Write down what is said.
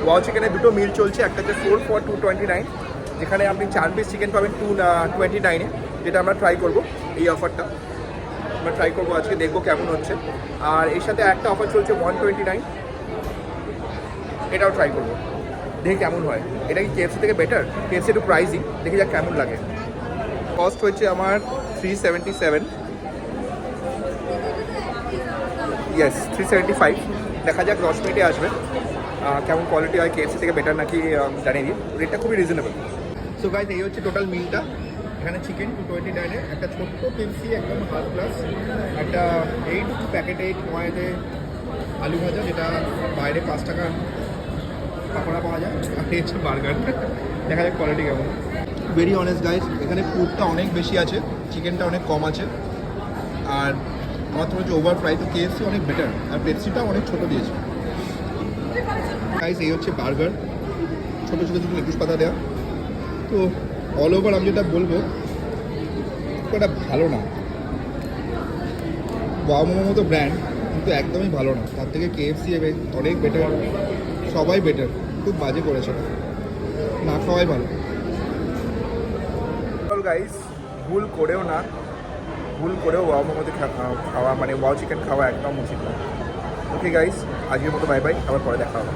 Wow চিকেনের দুটো মিল চলছে, একটা হচ্ছে 4 for 229, যেখানে আপনি 4 পিস চিকেন পাবেন 229-এ, যেটা আমরা ট্রাই করবো। এই অফারটা আমরা ট্রাই করবো আজকে, দেখবো কেমন হচ্ছে। আর এর সাথে একটা অফার চলছে 129, এটাও ট্রাই করবো, দেখি কেমন হয়। এটা কি কেএফসি থেকে বেটার? কেএফসি একটু প্রাইসিং, দেখি যাক কেমন লাগে। কস্ট হচ্ছে আমার 377, ইয়েস 375। দেখা যাক 10 মিনিটে আসবে, কেমন কোয়ালিটি হয়, কেএফসি থেকে বেটার নাকি জানিয়ে দিই। রেটটা খুবই রিজনেবল। সো গাইজ, এই হচ্ছে টোটাল মিলটা। এখানে চিকেন 229-এ, একটা ছোট্ট পেপসি একদম হাফ গ্লাস, একটা 8 প্যাকেট 8 ময়দে আলু ভাজা, যেটা বাইরে 5 টাকা পাকোড়া পাওয়া যায়, আর এই হচ্ছে বার্গার। দেখা যাক কোয়ালিটি কেমন। ভেরি অনেস্ট গাইজ, এখানে ফুডটা অনেক বেশি আছে, চিকেনটা অনেক কম আছে, আর আমার তো হচ্ছে ওভার প্রাইস। তো কেএফসি অনেক বেটার, আর পেপসিটাও অনেক ছোটো দিয়েছে। গাইজ, এই হচ্ছে বার্গার, ছোটো ছোটো ছোটো লেটুস পাতা দেওয়া। তো অল ওভার আমি যেটা বলবো, খুব একটা ভালো না। ওয়াও মোমোর মতো ব্র্যান্ড, কিন্তু একদমই ভালো না। তার থেকে কেএফসি অনেক বেটার, সবাই বেটার। খুব বাজে করেছে, না খাওয়াই ভালো। গাইস, ভুল করেও ওয়াও মোমোতে খাওয়া, মানে ওয়াও চিকেন খাওয়া একদম উচিত না। ওকে গাইস, আজকের মতো বাই বাই, আবার পরে দেখা হবে।